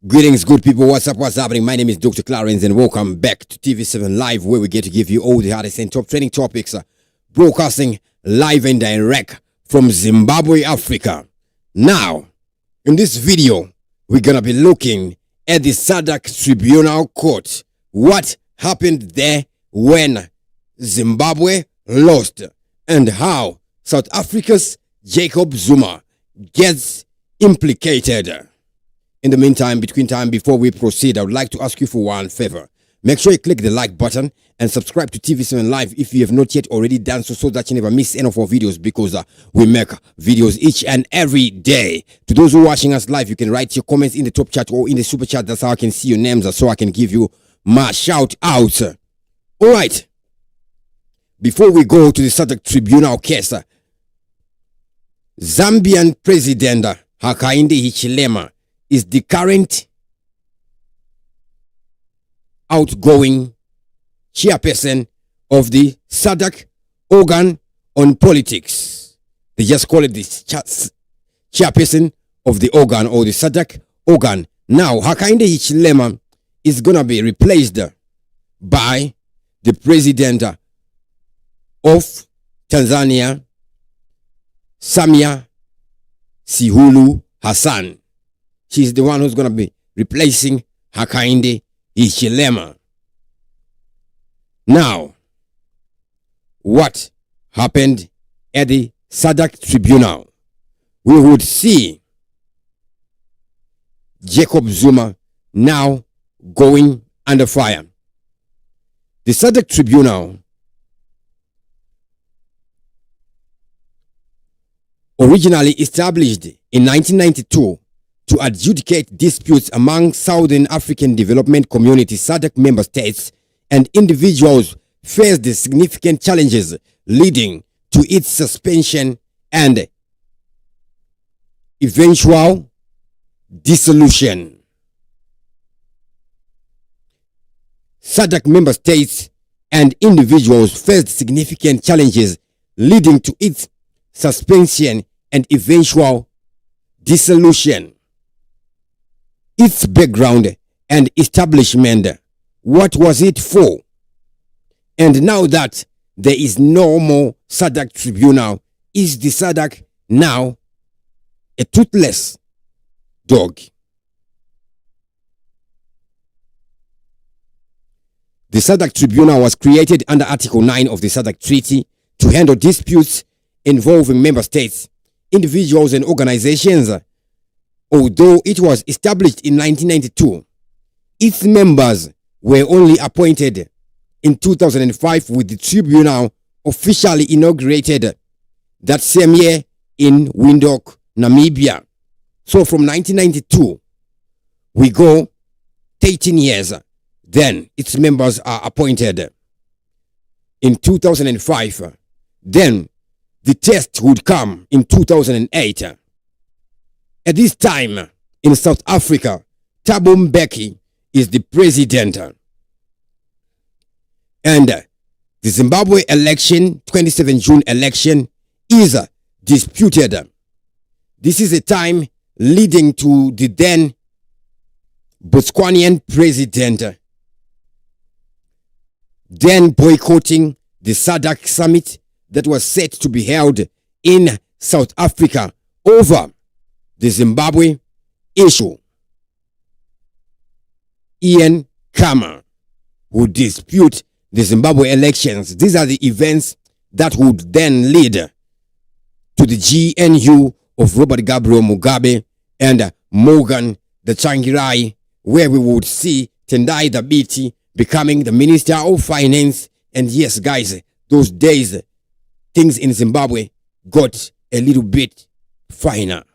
Greetings, good people. What's up? What's happening? My name is Dr. Clarence, and welcome back to TV7 Live, where we get to give you all the hottest and top trending topics, broadcasting live and direct from Zimbabwe, Africa. Now, in this video, we're gonna be looking at the SADC Tribunal Court. What happened there when Zimbabwe lost, and how South Africa's Jacob Zuma gets implicated. In the meantime, before we proceed, I would like to ask you for one favor. Make sure you click the like button and subscribe to TV7 Live if you have not yet already done so that you never miss any of our videos, because we make videos each and every day. To those who are watching us live, you can write your comments in the top chat or in the super chat. That's how I can see your names, so I can give you my shout out. All right. Before we go to the SADC Tribunal case, Zambian President Hakainde Hichilema is the current outgoing chairperson of the SADC organ on politics. They just call it the chairperson of the organ, or the SADC organ. Now, Hakainde Hichilema is going to be replaced by the president of Tanzania, Samia Suluhu Hassan. She's the one who's going to be replacing Hakainde Hichilema. Now, what happened at the SADC Tribunal? We would see Jacob Zuma now going under fire. The SADC Tribunal originally established in 1992 to adjudicate disputes among Southern African Development Community SADC member states, and individuals faced the significant challenges leading to its suspension and eventual dissolution. SADC member states and individuals faced significant challenges leading to its suspension and eventual dissolution. Its background and establishment, what was it for? And now that there is no more SADC Tribunal, is the SADC now a toothless dog? The SADC Tribunal was created under Article 9 of the SADC Treaty to handle disputes involving member states, individuals and organizations. Although it was established in 1992, its members were only appointed in 2005, with the tribunal officially inaugurated that same year in Windhoek, Namibia. So from 1992, we go 13 years, then its members are appointed. In 2005, then the test would come in 2008. At this time, in South Africa, Thabo Mbeki is the president. And the Zimbabwe election, 27 June election, is disputed. This is a time leading to the then Botswanian president then boycotting the SADC summit that was set to be held in South Africa over the Zimbabwe issue. Ian Khama would dispute the Zimbabwe elections. These are the events that would then lead to the GNU of Robert Gabriel Mugabe and Morgan the Tsvangirai, where we would see Tendai Dhabiti becoming the Minister of Finance. And yes, guys, those days, things in Zimbabwe got a little bit finer.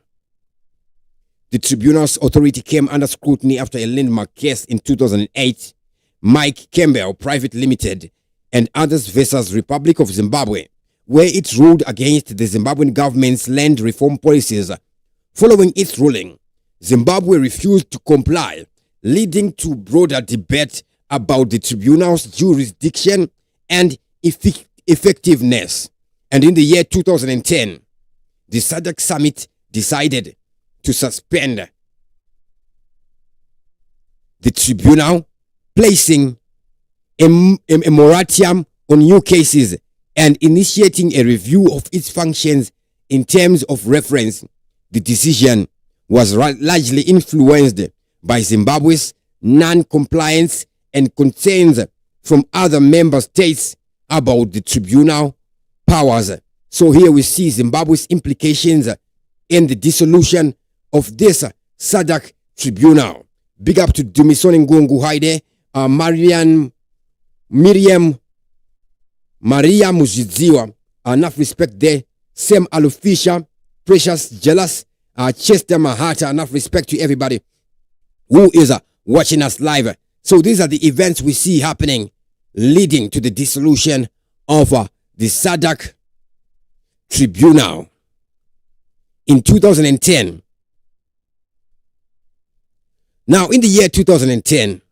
The tribunal's authority came under scrutiny after a landmark case in 2008, Mike Campbell Private Limited and others versus Republic of Zimbabwe, where it ruled against the Zimbabwean government's land reform policies. Following its ruling, Zimbabwe refused to comply, leading to broader debate about the tribunal's jurisdiction and effectiveness. And in the year 2010, the SADC summit decided to suspend the tribunal, placing a moratorium on new cases and initiating a review of its functions. In terms of reference, the decision was largely influenced by Zimbabwe's non-compliance and concerns from other member states about the tribunal powers. So here we see Zimbabwe's implications in the dissolution of this SADC tribunal. Big up to Dumisoni Ngungu Haide, Miriam Maria Muzidziwa, enough respect there. Sam Alufisha, Precious Jealous, Chester Mahata, enough respect to everybody who is watching us live. So these are the events we see happening leading to the dissolution of the SADC tribunal. In 2010, now in the year 2010,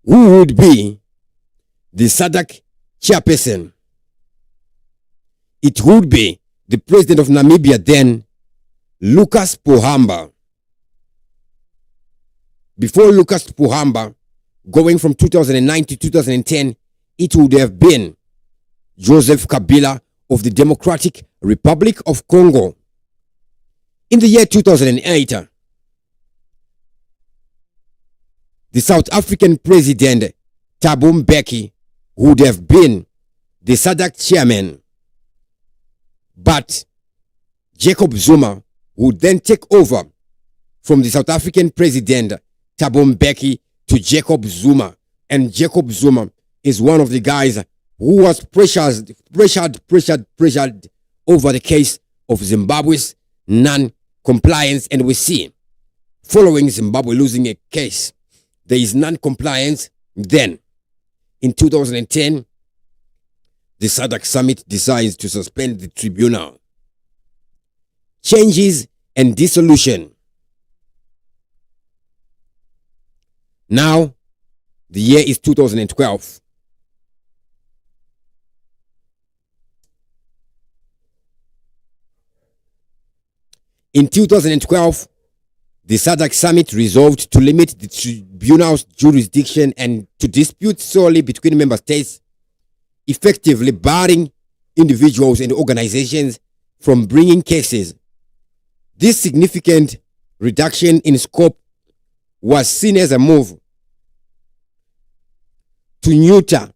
who would be the SADC chairperson? It would be the president of Namibia then, Lucas Pohamba. Before Lucas Pohamba, going from 2009 to 2010, it would have been Joseph Kabila of the Democratic Republic of Congo. In the year 2008, the South African president, Thabo Mbeki, would have been the SADC chairman. But Jacob Zuma would then take over from the South African president, Thabo Mbeki, to Jacob Zuma. And Jacob Zuma is one of the guys who was pressured over the case of Zimbabwe's non-compliance. And we see, following Zimbabwe losing a case, there is non-compliance. Then, in 2010, the SADC summit decides to suspend the tribunal. Changes and dissolution. Now, the year is 2012. In 2012, the SADC summit resolved to limit the tribunal's jurisdiction and to dispute solely between member states, effectively barring individuals and organizations from bringing cases. This significant reduction in scope was seen as a move to neuter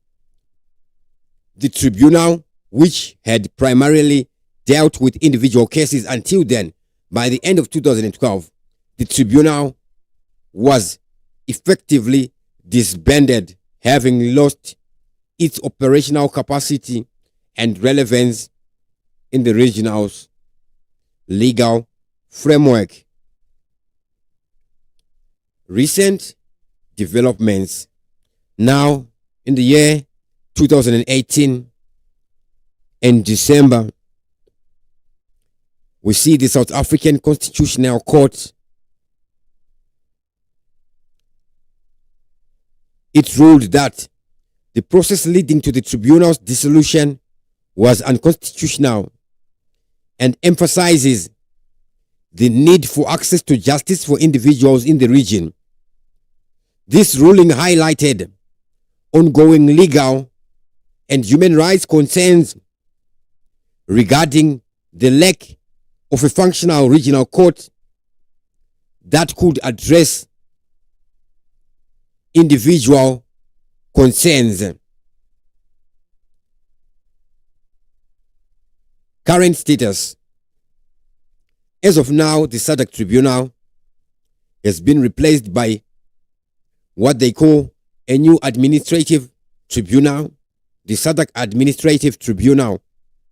the tribunal, which had primarily dealt with individual cases until then. By the end of 2012, the tribunal was effectively disbanded, having lost its operational capacity and relevance in the regional's legal framework. Recent developments. Now, in the year 2018, in December, we see the South African Constitutional Court. It ruled that the process leading to the tribunal's dissolution was unconstitutional and emphasizes the need for access to justice for individuals in the region. This ruling highlighted ongoing legal and human rights concerns regarding the lack of a functional regional court that could address individual concerns. Current status. As of now, the SADC tribunal has been replaced by what they call a new administrative tribunal, the SADC Administrative Tribunal,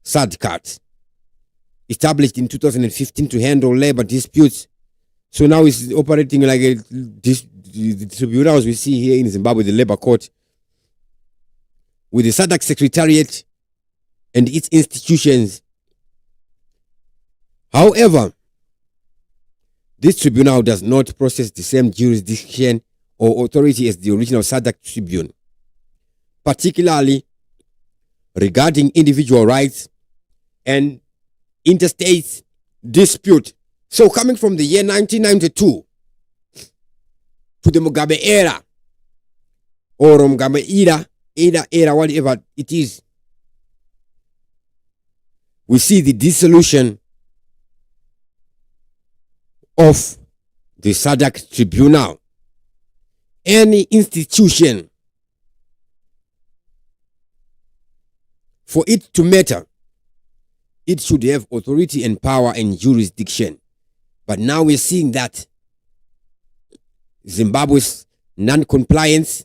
SADCAT, established in 2015 to handle labor disputes. So now it's operating like the tribunals we see here in Zimbabwe, the labor court, with the SADC Secretariat and its institutions. However, this tribunal does not possess the same jurisdiction or authority as the original SADC tribune, particularly regarding individual rights and interstate dispute. So coming from the year 1992 to to the Mugabe era, or Mugabe era, whatever it is, we see the dissolution of the SADC tribunal. Any institution, for it to matter, it should have authority and power and jurisdiction. But now we're seeing that Zimbabwe's non-compliance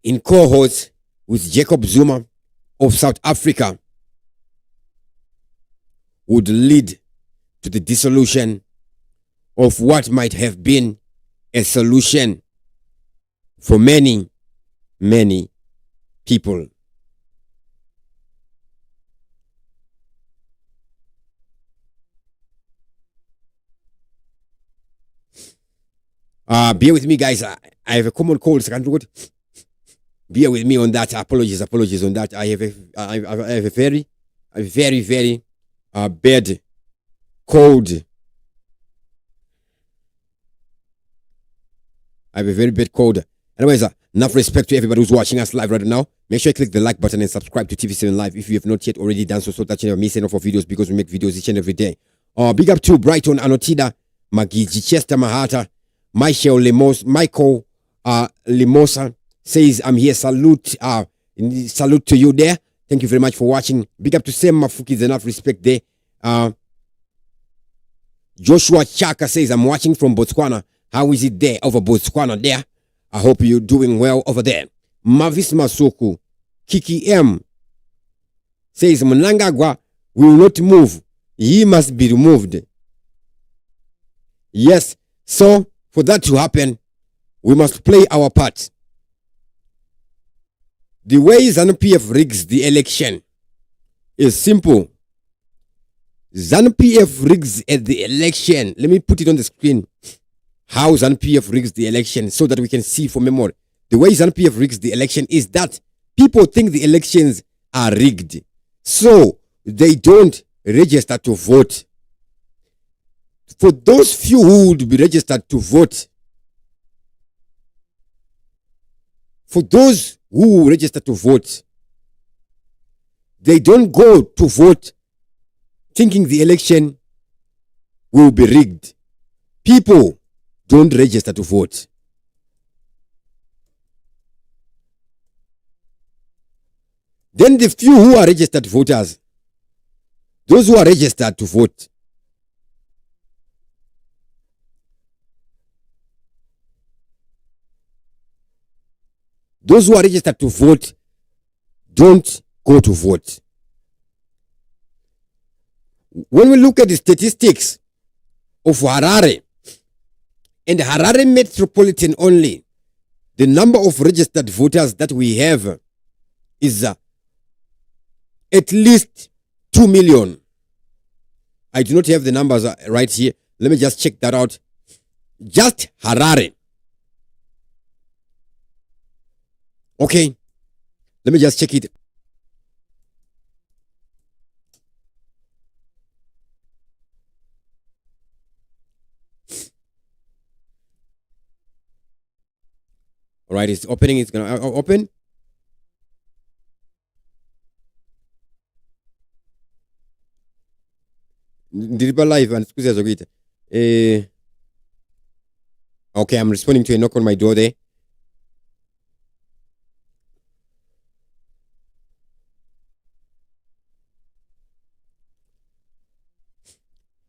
in cohorts with Jacob Zuma of South Africa would lead to the dissolution of what might have been a solution for many, many people. Bear with me, guys. I have a common cold. So I can't do it. Bear with me on that. Apologies on that. I have a very bad cold. I have a very bad cold. Anyways, enough respect to everybody who's watching us live right now. Make sure you click the like button and subscribe to TV7 Live if you have not yet already done so that you never miss any of our videos, because we make videos each and every day. Big up to Brighton Anotida, Magiji Chester Mahata, Michael Limosa says, I'm here. Salute to you there. Thank you very much for watching. Big up to Sam Mafuki, enough respect there. Joshua Chaka says, I'm watching from Botswana. How is it there over Botswana there? I hope you're doing well over there. Mavis Masuku, Kiki M says, Mnangagwa will not move. He must be removed. Yes, so for that to happen, we must play our part. The way ZANU-PF rigs the election is simple. ZANU-PF rigs at the election. Let me put it on the screen. How ZANU-PF rigs the election so that we can see for memory. The way ZANU-PF rigs the election is that people think the elections are rigged, so they don't register to vote. For those few who would be registered to vote, they don't go to vote thinking the election will be rigged. People don't register to vote. Then the few who are registered voters, those who are registered to vote, don't go to vote. When we look at the statistics of Harare and Harare metropolitan only, the number of registered voters that we have is at least 2 million. I do not have the numbers right here. Let me just check that out. Just Harare. Okay, let me just check it. All right, it's opening. It's gonna open. Ndiripa live and okay, I'm responding to a knock on my door there.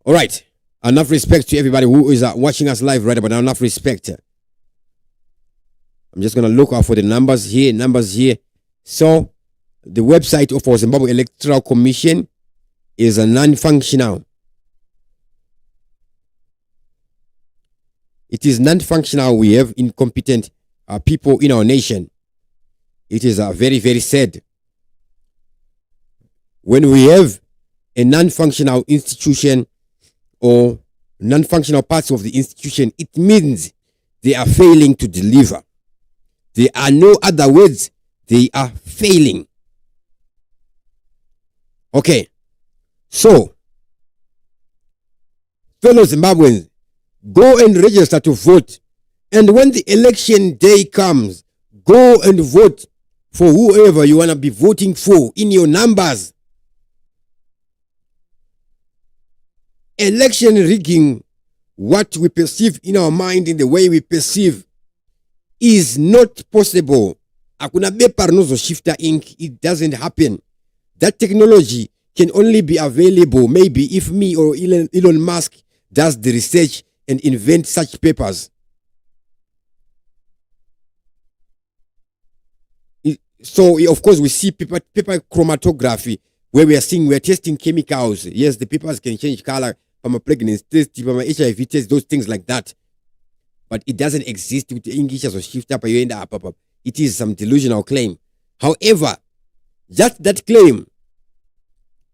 All right, enough respect to everybody who is watching us live right about now. Enough respect. I'm just going to look out for the numbers here. So, the website of our Zimbabwe Electoral Commission is a non-functional. It is non-functional. We have incompetent people in our nation. It is very, very sad. When we have a non-functional institution or non-functional parts of the institution, it means they are failing to deliver. There are no other words. They are failing. Okay. So, fellow Zimbabweans, go and register to vote And when the election day comes, go and vote for whoever you want to be voting for in your numbers. Election rigging, what we perceive in our mind, in the way we perceive, is not possible. Hakuna bepa shifter ink. It doesn't happen. That technology can only be available maybe if me or Elon Musk does the research and invent such papers. So of course we see paper chromatography, where we are testing chemicals. Yes, the papers can change color from a pregnancy test, from a HIV test, those things like that. But it doesn't exist with the English as a shifter. It is some delusional claim. However, just that claim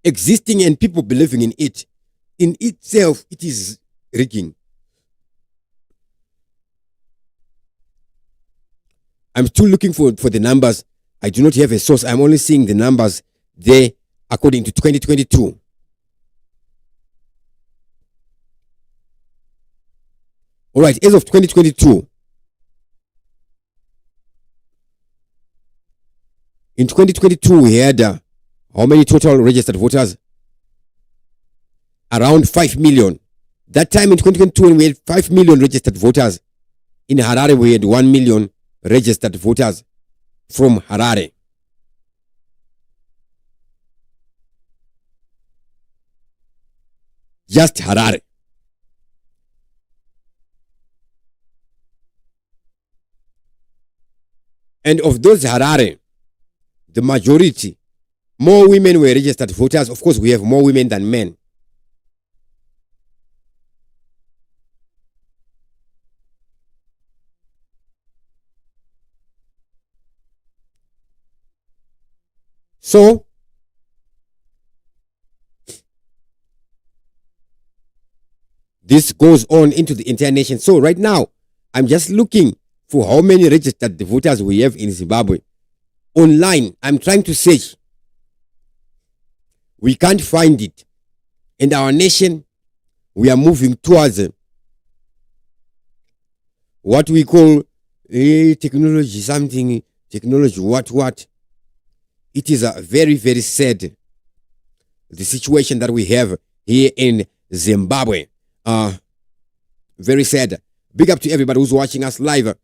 existing and people believing in it, in itself, it is rigging. I'm still looking for the numbers. I do not have a source. I'm only seeing the numbers there according to 2022. All right, as of 2022, in 2022, we had how many total registered voters? Around 5 million. That time in 2022, when we had 5 million registered voters, in Harare, we had 1 million registered voters from Harare. Just Harare. And of those Harare, the majority, more women were registered voters. Of course, we have more women than men. So, this goes on into the entire nation. So right now, I'm just looking for how many registered voters we have in Zimbabwe. Online, I'm trying to search. We can't find it. In our nation, we are moving towards what we call technology, something, technology, what. It is a very, very sad, the situation that we have here in Zimbabwe. Very sad. Big up to everybody who's watching us live.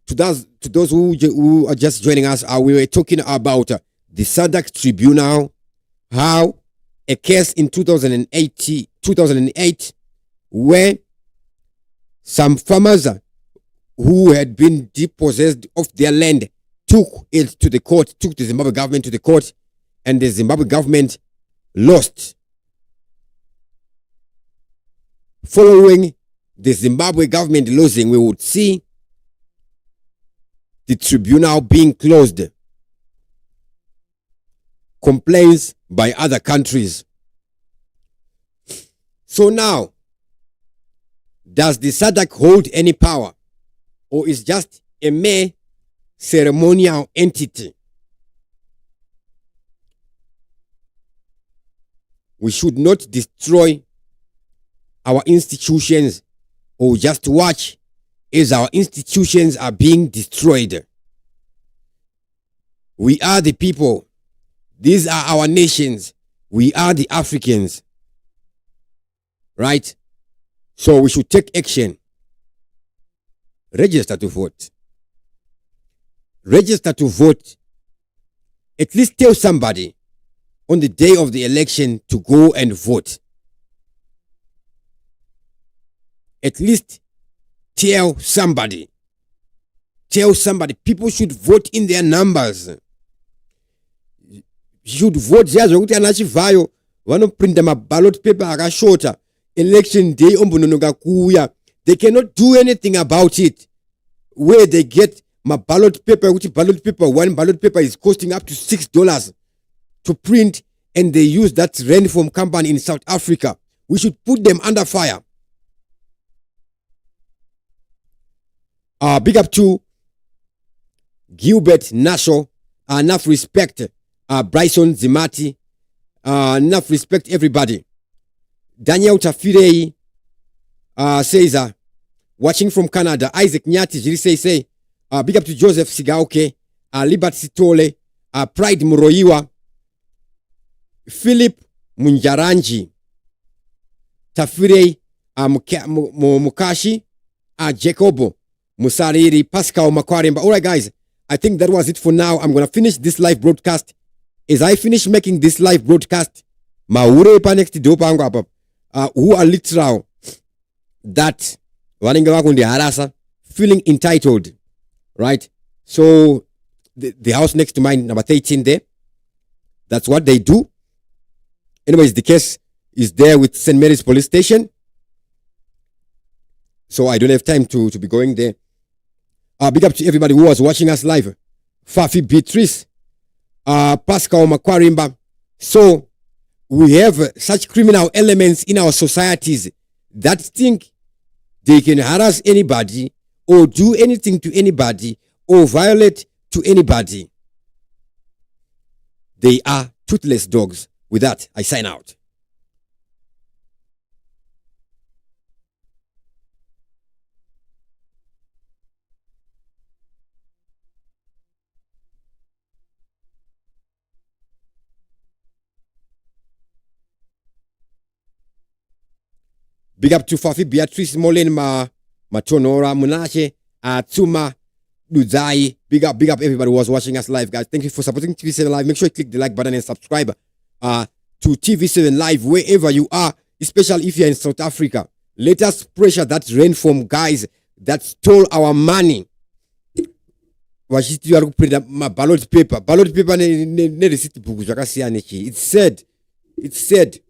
To those who are just joining us, we were talking about the SADC tribunal, how a case in 2008 where some farmers who had been dispossessed of their land took it to the court, took the Zimbabwe government to the court, and the Zimbabwe government lost. Following the Zimbabwe government losing, we would see the tribunal being closed. Complaints by other countries. So now, does the SADC hold any power, or is just a mere ceremonial entity? We should not destroy our institutions or just watch as our institutions are being destroyed. We are the people. These are our nations. We are the Africans. Right? So we should take action. Register to vote. Register to vote. At least tell somebody on the day of the election to go and vote. At least tell somebody. Tell somebody. People should vote in their numbers. Should vote. Vanoprinta ballot paper akashota. Election day ombunonoga kuya. They cannot do anything about it. Where they get my ballot paper, which ballot paper, one ballot paper is costing up to $6 to print, and they use that Renform company in South Africa. We should put them under fire. Big up to Gilbert Nasho. Enough respect. Bryson Zimati. Enough respect, everybody. Daniel Tafirei says, watching from Canada. Isaac Nyati, Jiri say, big up to Joseph Sigauke, Libat Sitole, Pride Muroiwa, Philip Munjaranji, Tafire Mukashi, Jacobo Musariri, Pascal Makwarimba. All right, guys, I think that was it for now. I'm going to finish this live broadcast. As I finish making this live broadcast, Maure pa next do who are literal that feeling entitled, right? So the house next to mine, number 13 there, that's what they do. Anyways, the case is there with St. Mary's police station, so I don't have time to be going there. Big up to everybody who was watching us live. Fafi Beatrice, Pascal Makwarimba. So we have such criminal elements in our societies that think they can harass anybody or do anything to anybody or violate to anybody. They are toothless dogs. With that, I sign out. Big up to Fafi Beatrice Molen Matonora Munashe Tsuma Duzai. Big up everybody who was watching us live, guys. Thank you for supporting TV7 Live. Make sure you click the like button and subscribe to TV7 Live wherever you are, especially if you're in South Africa. Let us pressure that rain from guys that stole our money. Ballot paper ne receipt book. It's said